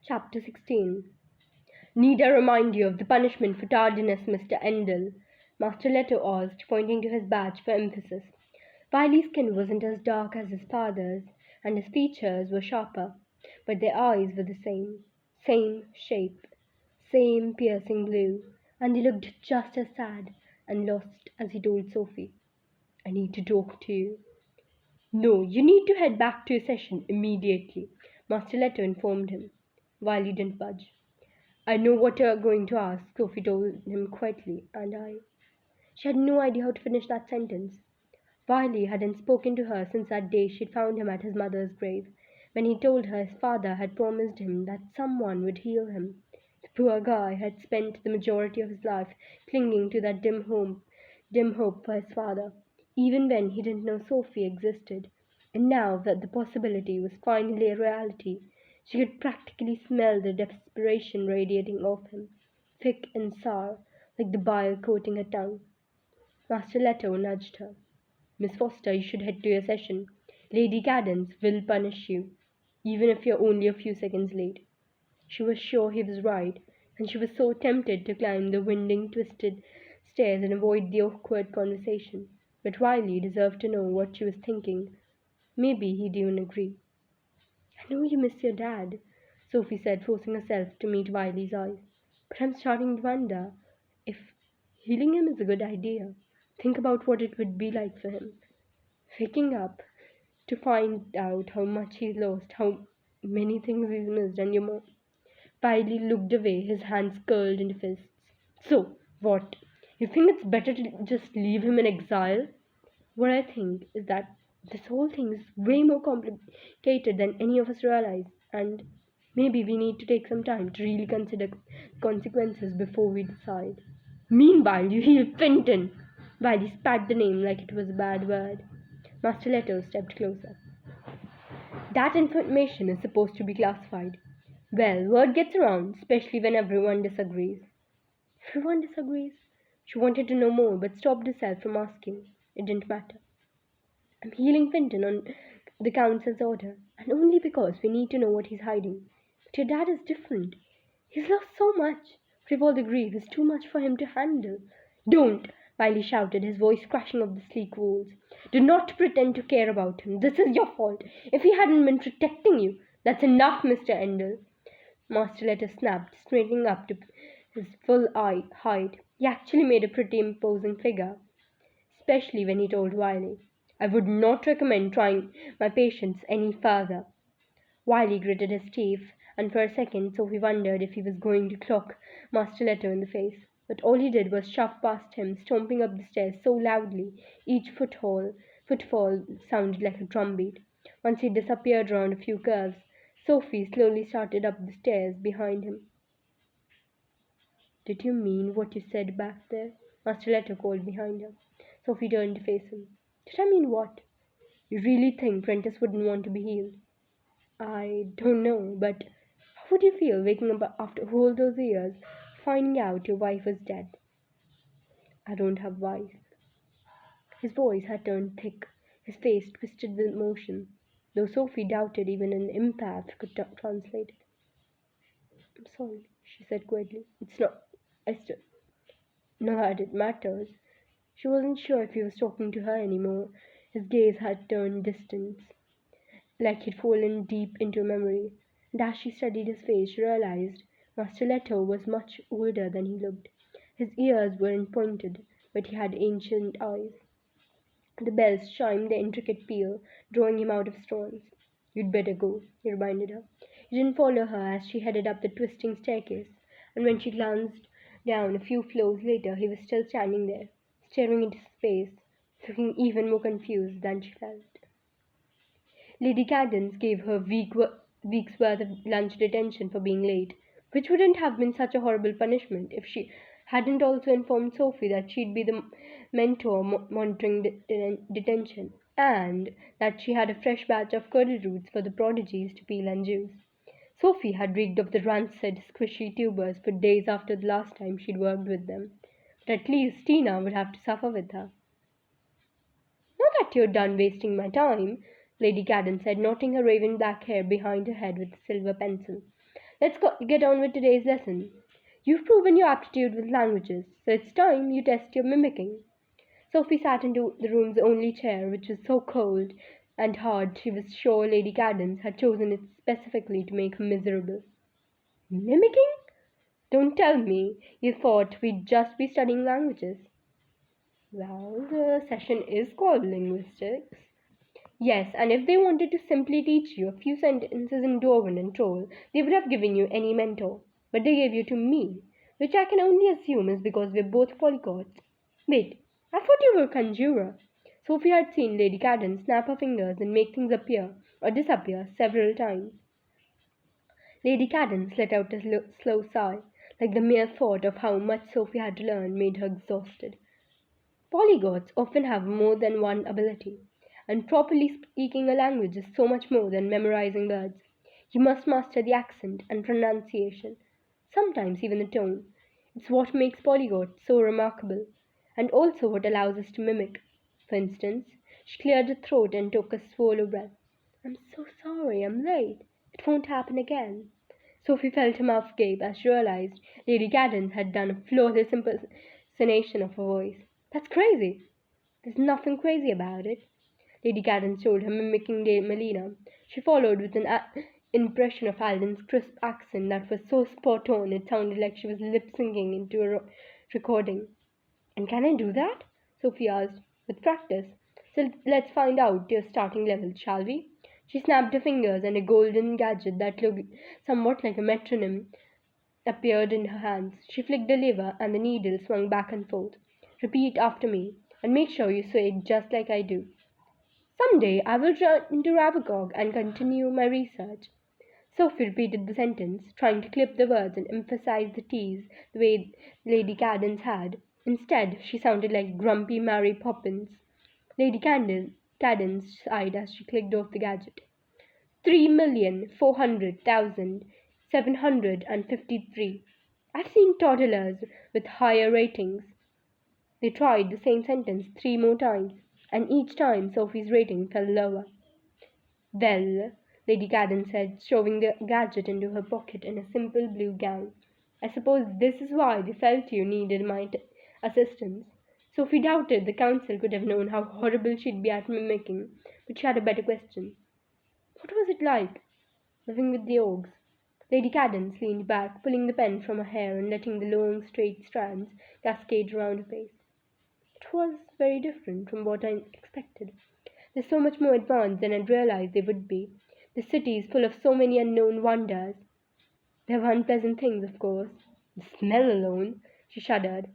Chapter 16. Need I remind you of the punishment for tardiness, Mr. Endell? Master Leto asked, pointing to his badge for emphasis. Wiley's skin wasn't as dark as his father's, and his features were sharper, but their eyes were the same shape, same piercing blue, and he looked just as sad and lost as he told Sophie. I need to talk to you. No, you need to head back to your session immediately, Master Leto informed him. Wiley didn't budge. I know what you're going to ask, Sophie told him quietly, and She had no idea how to finish that sentence. Wiley hadn't spoken to her since that day she'd found him at his mother's grave, when he told her his father had promised him that someone would heal him. The poor guy had spent the majority of his life clinging to that dim hope for his father, even when he didn't know Sophie existed. And now that the possibility was finally a reality, she could practically smell the desperation radiating off him, thick and sour, like the bile coating her tongue. Master Leto nudged her. Miss Foster, you should head to your session. Lady Cadence will punish you, even if you're only a few seconds late. She was sure he was right, and she was so tempted to climb the winding, twisted stairs and avoid the awkward conversation. But Wiley deserved to know what she was thinking. Maybe he'd even agree. I know you miss your dad, Sophie said, forcing herself to meet Wiley's eyes. But I'm starting to wonder if healing him is a good idea. Think about what it would be like for him. Waking up to find out how much he's lost, how many things he's missed, and your mom. Wiley looked away, his hands curled into fists. So, what? You think it's better to just leave him in exile? What I think is that this whole thing is way more complicated than any of us realize, and maybe we need to take some time to really consider consequences before we decide. Meanwhile, you heal Fenton! Wiley spat the name like it was a bad word. Master Leto stepped closer. That information is supposed to be classified. Well, word gets around, especially when everyone disagrees. Everyone disagrees? She wanted to know more, but stopped herself from asking. It didn't matter. I'm healing Fenton on the council's order, and only because we need to know what he's hiding. But your dad is different. He's lost so much, but if all the grief is too much for him to handle. Don't! Wiley shouted, his voice crashing off the sleek walls. Do not pretend to care about him. This is your fault. If he hadn't been protecting you, that's enough, Mr. Endell. Master Leto snapped, straightening up to his full height. He actually made a pretty imposing figure, especially when he told Wiley, I would not recommend trying my patience any further. Wiley gritted his teeth, and for a second Sophie wondered if he was going to clock Master Leto in the face. But all he did was shove past him, stomping up the stairs so loudly each footfall sounded like a drumbeat. Once he disappeared around a few curves, Sophie slowly started up the stairs behind him. Did you mean what you said back there? Master Leto called behind her. Sophie turned to face him. Did I mean what? You really think Prentice wouldn't want to be healed? I don't know, but how would you feel waking up after all those years, finding out your wife was dead? I don't have wife. His voice had turned thick, his face twisted with emotion, though Sophie doubted even an empath could translate it. I'm sorry, she said quietly. It's not Esther. Not that it matters. She wasn't sure if he was talking to her anymore. His gaze had turned distant, like he'd fallen deep into memory, and as she studied his face, she realized Master Leto was much older than he looked. His ears weren't pointed, but he had ancient eyes. The bells chimed their intricate peal, drawing him out of trance. You'd better go, he reminded her. He didn't follow her as she headed up the twisting staircase, and when she glanced down a few floors later, he was still standing there, staring into space, looking even more confused than she felt. Lady Cadence gave her week's worth of lunch detention for being late, which wouldn't have been such a horrible punishment if she hadn't also informed Sophie that she'd be the mentor monitoring detention, and that she had a fresh batch of curdle roots for the prodigies to peel and juice. Sophie had reeked of the rancid, squishy tubers for days after the last time she'd worked with them, but at least Tina would have to suffer with her. Now that you're done wasting my time, Lady Cadden said, knotting her raven black hair behind her head with a silver pencil. Get on with today's lesson. You've proven your aptitude with languages, so it's time you test your mimicking. Sophie sat into the room's only chair, which was so cold and hard she was sure Lady Cadence had chosen it specifically to make her miserable. Mimicking? Don't tell me you thought we'd just be studying languages. Well, the session is called linguistics. Yes, and if they wanted to simply teach you a few sentences in Dwarven and Troll, they would have given you any mentor. But they gave you to me, which I can only assume is because we're both polyglots. Wait, I thought you were a conjurer. Sophie had seen Lady Cadence snap her fingers and make things appear or disappear several times. Lady Cadence let out a slow sigh, like the mere thought of how much Sophie had to learn made her exhausted. Polyglots often have more than one ability, and properly speaking a language is so much more than memorizing words. You must master the accent and pronunciation, sometimes even the tone. It's what makes polyglots so remarkable, and also what allows us to mimic. For instance, she cleared her throat and took a swallow breath. I'm so sorry, I'm late. It won't happen again. Sophie felt her mouth gape as she realized Lady Cadence had done a flawless impersonation of her voice. That's crazy. There's nothing crazy about it. Lady Cadence told her, mimicking Dame Melina. She followed with an impression of Alden's crisp accent that was so spot on it sounded like she was lip syncing into a recording. And can I do that? Sophie asked. With practice. So let's find out your starting level, shall we? She snapped her fingers and a golden gadget that looked somewhat like a metronome appeared in her hands. She flicked the lever and the needle swung back and forth. Repeat after me, and make sure you say it just like I do. Someday I will return to Ravagog and continue my research. Sophie repeated the sentence, trying to clip the words and emphasize the T's the way Lady Cadence had. Instead, she sounded like grumpy Mary Poppins. Lady Cadence sighed as she clicked off the gadget. 3,400,753. I've seen toddlers with higher ratings. They tried the same sentence 3 more times, and each time Sophie's rating fell lower. Well, Lady Cadence said, shoving the gadget into her pocket in a simple blue gown. I suppose this is why they felt you needed my assistance. Sophie doubted the council could have known how horrible she'd be at mimicking, but she had a better question. What was it like, living with the Orcs? Lady Cadence leaned back, pulling the pen from her hair and letting the long, straight strands cascade around her face. It was very different from what I expected. They're so much more advanced than I'd realized they would be. The city is full of so many unknown wonders. There were unpleasant things, of course. The smell alone, she shuddered.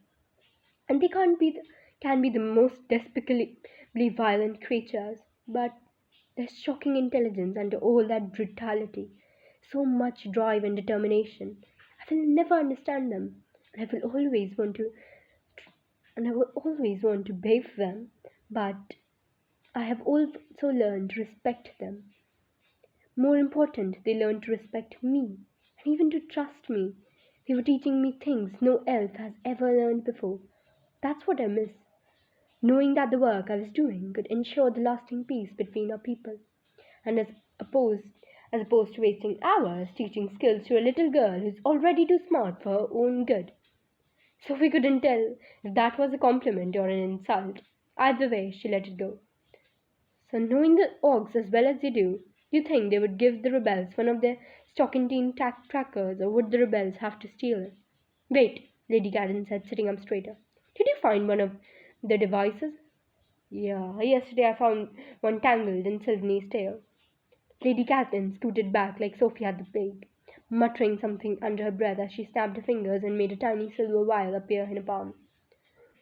And they can be the most despicably violent creatures. But there's shocking intelligence under all that brutality. So much drive and determination. I will never understand them. And I will always want to bathe them. But I have also learned to respect them. More important, they learned to respect me, and even to trust me. They were teaching me things no elf has ever learned before. That's what I miss. Knowing that the work I was doing could ensure the lasting peace between our people. And as opposed to wasting hours teaching skills to a little girl who's already too smart for her own good. Sophie couldn't tell if that was a compliment or an insult. Either way, she let it go. So knowing the Orcs as well as do you think they would give the rebels one of their Stockentine trackers, or would the rebels have to steal it? Wait, Lady Cadence said, sitting up straighter. Did you find one of the devices? Yeah, yesterday I found one tangled in Sylvain's tail. Lady Cadence scooted back like Sophie had the plague, muttering something under her breath as she snapped her fingers and made a tiny silver vial appear in her palm.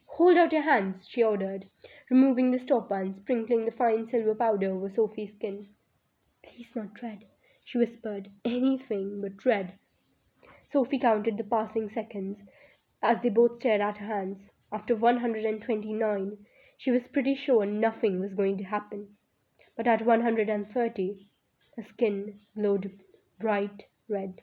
Hold out your hands, she ordered, removing the stopper and sprinkling the fine silver powder over Sophie's skin. Please not red, she whispered. Anything but red. Sophie counted the passing seconds as they both stared at her hands. After 129, she was pretty sure nothing was going to happen. But at 130, her skin glowed bright red.